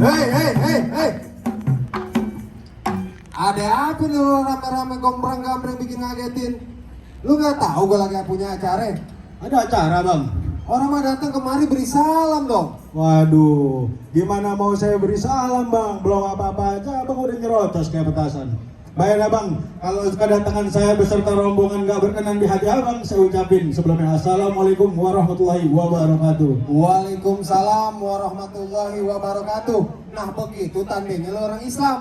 Hei. Ada apa nih lu rame-rame gombrang-gambreng bikin ngagetin? Lu nggak tahu gue lagi punya acara? Ada acara bang? Orang mah datang kemari beri salam dong. Waduh, gimana mau saya beri salam bang? Belum apa-apa aja abang udah nyerotos kayak petasan. Baiklah bang, kalau kedatangan saya beserta rombongan gak berkenan di hati abang, saya ucapin sebelumnya Assalamualaikum warahmatullahi wabarakatuh. Waalaikumsalam warahmatullahi wabarakatuh. Nah begitu tandanya lo orang Islam.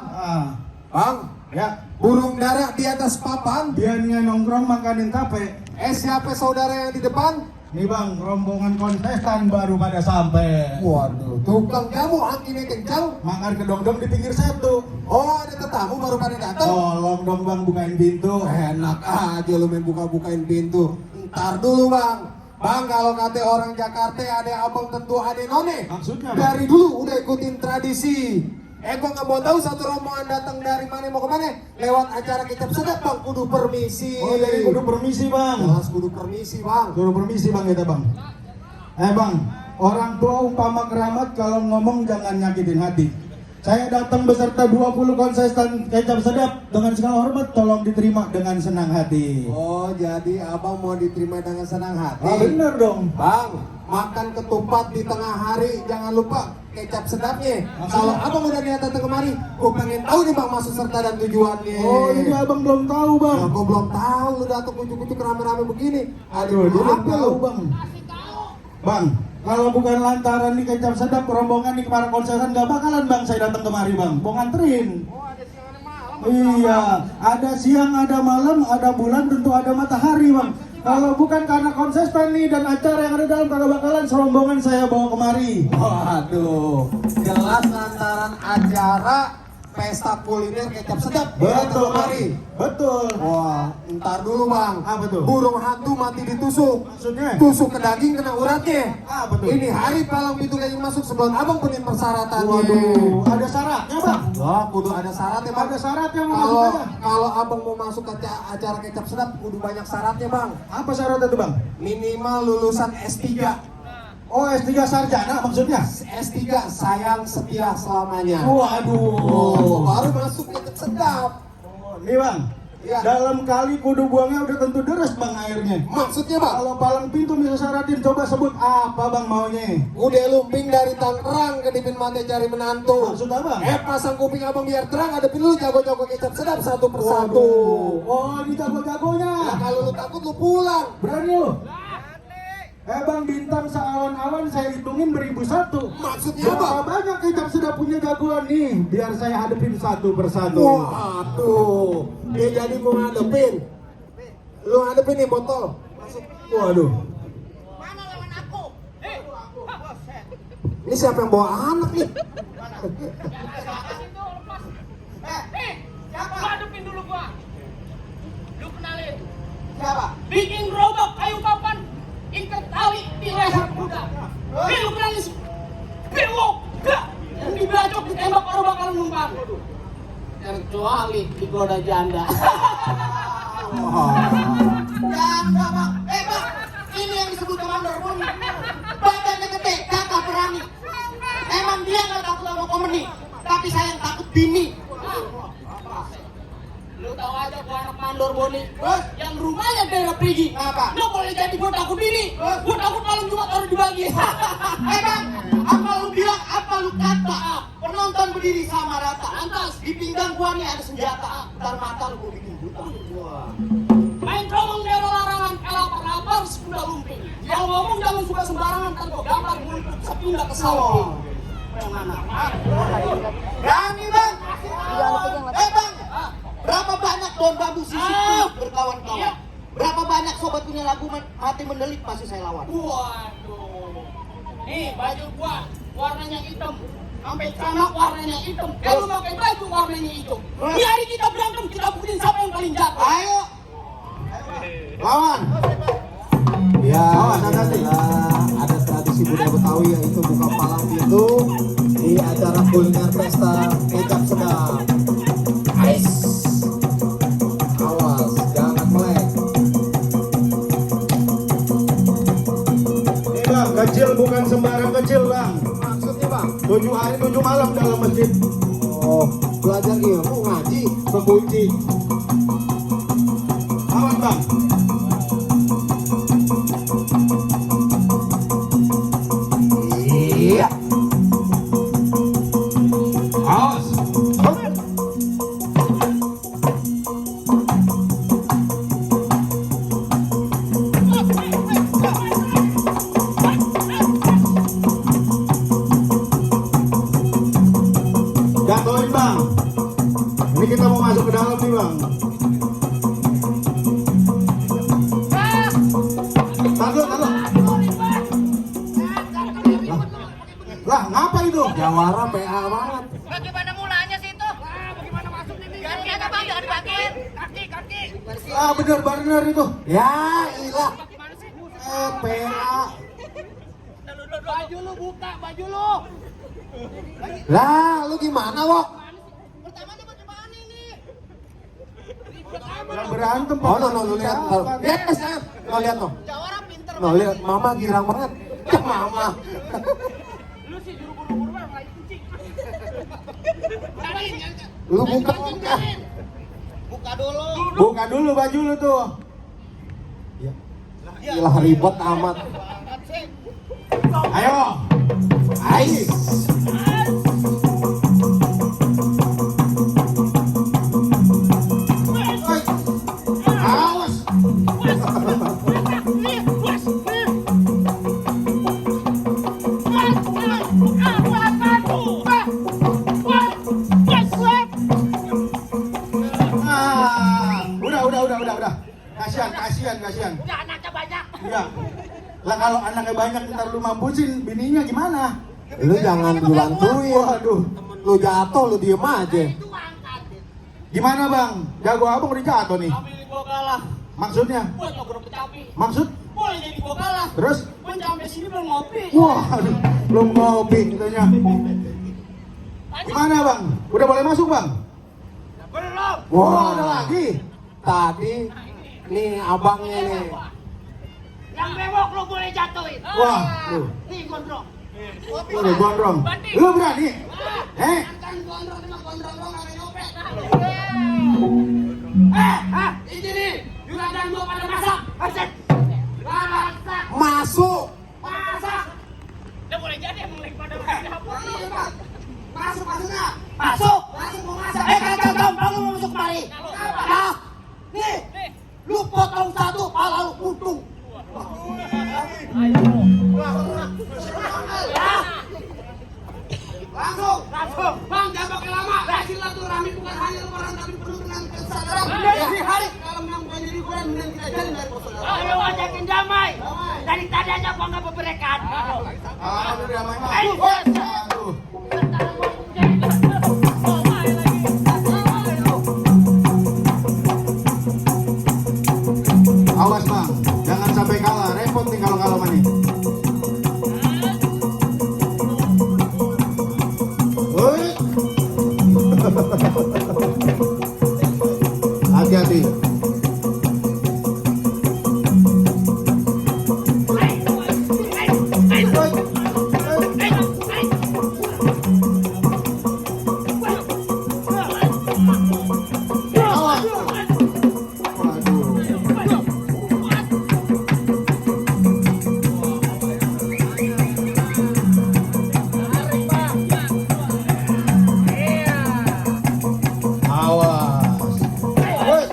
Bang, Ya, burung dara di atas papan. dianya nongkrong makanin tape. Siapa saudara yang di depan? Nih bang, rombongan kontestan baru pada sampai. Waduh, tukang kamu anginnya kencang. Makan kedong-dong di pinggir satu. Oh, ada tetamu baru pada datang. Tolong dong bang bukain pintu. Enak aja lu main buka-bukain pintu. Ntar dulu bang. Bang, kalau kata orang Jakarta ada abang tentu ada none. Maksudnya, Bang? Dari dulu udah ikutin tradisi. Gua nggak mau tahu satu rombongan datang dari mana mau kemana. Lewat acara kecap sedap bang, kudu permisi. Oh jadi kudu permisi bang. Jelas kudu permisi bang. Suruh permisi bang kita bang. Bang, orang tua umpama keramat kalau ngomong jangan nyakitin hati. Saya datang beserta 20 kontestan kecap sedap dengan segala hormat, tolong diterima dengan senang hati. Oh, jadi abang mau diterima dengan senang hati. Bener dong. Bang, makan ketupat di tengah hari, jangan lupa kecap sedapnya. Maksudnya? Kalau abang udah niat datang kemari, gue pengen tahu nih bang maksud serta dan tujuannya. Oh ini abang belum tahu bang. Ya, gue belum tahu lu datang kucuk-kucuk rame-rame begini. Aduh, dia belum apa tahu lu? bang. Bang, kalau bukan lantaran di kecap sedap rombongan di para konseran gak bakalan bang saya datang kemari bang. Mau nganterin. Iya, ada siang, ada malam, ada bulan, tentu ada matahari bang. Kalau bukan karena konsisten nih dan acara yang ada dalam kagak bakalan serombongan saya bawa kemari. Waduh, jelas lantaran acara pesta kuliner kecap sedap. Betul kemari. Betul. Wah, ntar dulu bang. Apa tuh? Burung hantu mati ditusuk. Maksudnya? Tusuk ke daging kena uratnya. Apa tuh? Ini hari palang pintu lagi masuk sebelum abang punya persyaratannya. Waduh, ada syaratnya bang. Wah, kudu ada syaratnya bang. Ada syaratnya mau Kalau masuk aja. kalau abang mau masuk ke acara kecap sedap, kudu banyak syaratnya bang. Apa syaratnya tuh bang? Minimal lulusan S3. Oh S3 sarjana maksudnya? S3 sayang setia selamanya. Waduh. Baru masuk kecap sedap. Nih bang, Iya. dalam kali kudu buangnya udah tentu deres bang airnya. Maksudnya bang, Kalau palang pintu bisa syaratin, coba sebut apa bang maunya? udah lumping dari Tangerang ke Dipin Mate cari menantu. Maksud apa? Pasang kuping abang biar terang, hadapin lu jago-jago kecap sedap satu persatu. Waduh. Oh ini jago-jagonya. Nah, kalau lu takut lu pulang. Berani lu? Bang bintang seawan-awan saya hitungin 1001. Maksudnya Berapa apa? banyak kita sudah punya jagoan nih? Biar saya hadepin satu persatu. Waduh, dia jadi mau ngadepin. Lu ngadepin nih botol. Masuk. Waduh. Mana lawan aku? Ini siapa yang bawa anak nih? Siapa? Lu hadapin dulu gua. Lu kenalin. Siapa? Bikin gerobak kayu papan, ikat tali di leher kuda. Lu kenalin sih. Bewok, gak. Yang dibacok ditembak baru bakalan numpang. Kecuali di goda janda. Janda bang, bang, ini yang disebut komandor pun badannya gede, gagah berani. Emang dia nggak takut sama komedi, tapi saya yang takut bini. Lu tahu aja gua anak mandor Boni. Bos. Yang rumahnya daerah Prigi. Apa? Lu boleh jadi gua takut bini. Gua takut malam Jumat harus dibagi. Bang, apa lu bilang, apa lu kata? Penonton berdiri sama rata. Lantas, Di pinggang gua nih ada senjata. Ntar mata lu gua bikin buta. main comong daerah larangan, lapar-lapar sepunda lumping. Yang ngomong jangan suka sembarangan, kan gua gambar buntut sepindah ke samping. Yang mana? Berani bang. Bang, berapa banyak daun bambu sisi Ah. berkawan-kawan? Iya. Berapa banyak sobat punya lagu hati mendelik masih saya lawan? Waduh. Nih baju gua warnanya hitam. Sampai celana warnanya hitam. Kalau pakai baju warnanya hitam. Di hari kita berantem, kita buktiin siapa yang paling jago. Ayo. Lawan. Ya, ada tradisi budaya Betawi yaitu buka palang pintu di acara kuliner pesta kecap sedap. Ais. Awas, jangan melek. Nih bang, kecil bukan sembarang kecil bang. Maksudnya bang? 7 hari 7 malam dalam masjid. Oh, belajar ilmu, ngaji, berkunci. Awas bang. Iya. Awas. Jatuhin bang. Ini kita mau masuk ke dalam nih bang. Taruh. Lah, ngapa itu? Jawara PA banget. Bagaimana mulanya sih itu? Bagaimana masuk ini? Ganti aja bang, jangan dipakein. Kaki. Ah bener itu. Ya, ilah. Gimana sih? PA. Baju lu buka, baju lu. Lah, lu gimana, Wok? Pertamanya bagaimana ini? Yang berantem Oh, no, lu lihat. Lihat, sayang. No, lihat, no. Jawara pinter. No, lihat. Mama girang banget. Ya, Mama. Lu sih juru buru-buru banget lagi kucing. Lu buka. Buka dulu. Buka dulu baju lu tuh. Ilah, ribet amat. Ayo. Ais. Awas. Ah, udah. Kasihan. Udah anaknya banyak. Iya. Lah kalau anaknya banyak ntar lu mampusin bininya gimana? Lu jangan dibantuin. Waduh. Lu jatuh, lu diem aja. Itu angkat. Gimana bang? Jago abang udah jatuh nih. Ambil gua kalah. Maksudnya? Buat lo grup kecapi. Maksud? Boleh jadi gua kalah. Terus? Gua sampai sini belum ngopi. Wah, aduh, belum ngopi katanya. Gimana bang? Udah boleh masuk bang? Belum. Wah, ada lagi. Tadi nih abangnya nih. Yang bewok lo boleh jatuhin. Wah, tuh. Nih gondrong. Udah gondrong. Lu berani? Kan gondrong cuma gondrong lo nggak nyopet. Ini nih. Juragan gua pada masak. Masak. Masuk. Masak. Udah boleh jadi emang lagi pada masak. Masuknya. Masuk. Masuk mau masak. Kamu mau masuk kemari. Nah, nih, lu potong satu, pala lu putung. Langsung. Bang, jangan pakai lama. Silaturahmi bukan hanya lebaran tapi perlu dengan kesadaran. Dari hari kalau memang bukan jadi bulan dan kita jalin dari persaudaraan. Ayo ajakin damai. Dari tadi aja gua nggak beberekan. Ah, udah damai bang. Ayo. Aduh. Awas bang, jangan sampai kalah. Repot nih kalau kalah mani. Woi. Hati-hati. Awas. Waduh. Awas. Woi.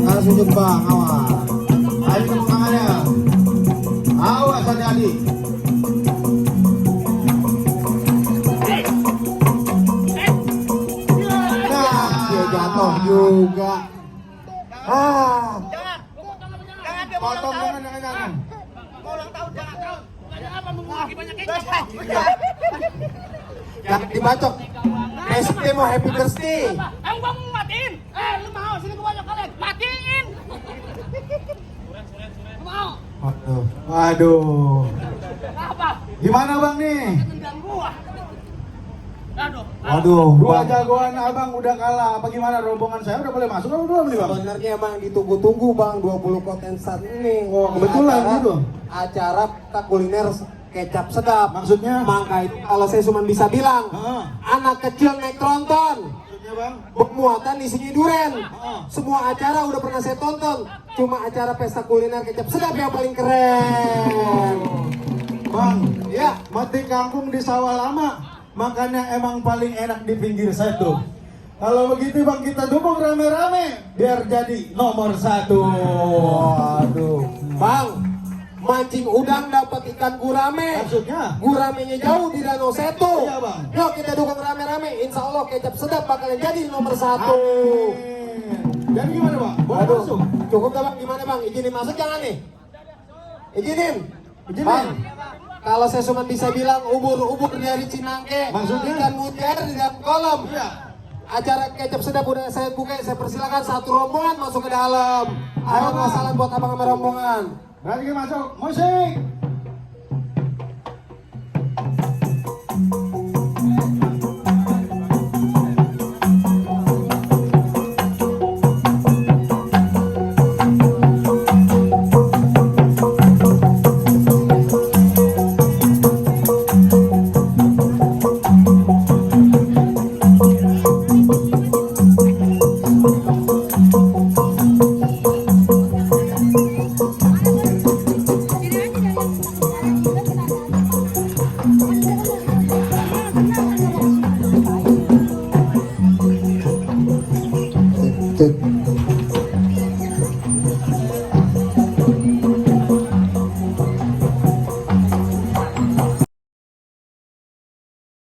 Langsung sujud bang, awas. Ayo tepuk tangannya. Awas hati-hati. Nah, Dia jatuh juga. Ah, Jangan dia mau ulang potong tahun. jangan. Mau ulang tahun jangan. Ada apa mengulangi banyak kecap? Jangan dibacok. Besoknya mau happy birthday. Emang gua mau matiin? Lu mau? Sini gua bacok kalian. Matiin. Lu mau? Waduh. Waduh. Apa? Gimana bang nih? Tendang gua. Aduh. Waduh, Dua Bang. jagoan abang udah kalah. Apa gimana rombongan saya udah boleh masuk atau belum nih bang? Sebenarnya emang ditunggu-tunggu Bang 20 kontestan ini. Oh, kebetulan Acara- gitu. Acara pesta kuliner kecap sedap. Maksudnya? Maka itu kalau saya cuma bisa bilang, Heeh. anak kecil naik tronton, Maksudnya bang? bermuatan isinya duren. Heeh. Semua acara udah pernah saya tonton. Cuma acara pesta kuliner kecap sedap yang paling keren. Bang, Ya, mati kangkung di sawah lama, makanya emang paling enak di pinggir setu. Kalau begitu bang kita dukung rame-rame biar jadi nomor 1. waduh, Bang, mancing udang dapat ikan gurame. Maksudnya? Guramenya jauh di Danau Setu. Iya, Bang. Yuk kita dukung rame-rame. Insya Allah kecap sedap bakalan jadi nomor 1. Amin. Jadi gimana bang? Boleh Aduh, masuk? cukup dah Bang. Gimana Bang? Izinin masuk jangan nih? Izinin. Izinin. Bang, kalau saya cuma bisa bilang ubur-ubur dari Cinangke, Maksudnya? ikan mutiara di dalam kolam. Iya. Acara kecap sedap udah saya buka, saya persilakan satu rombongan masuk ke dalam. Ayo salam buat abang sama rombongan. Berarti kita masuk musik.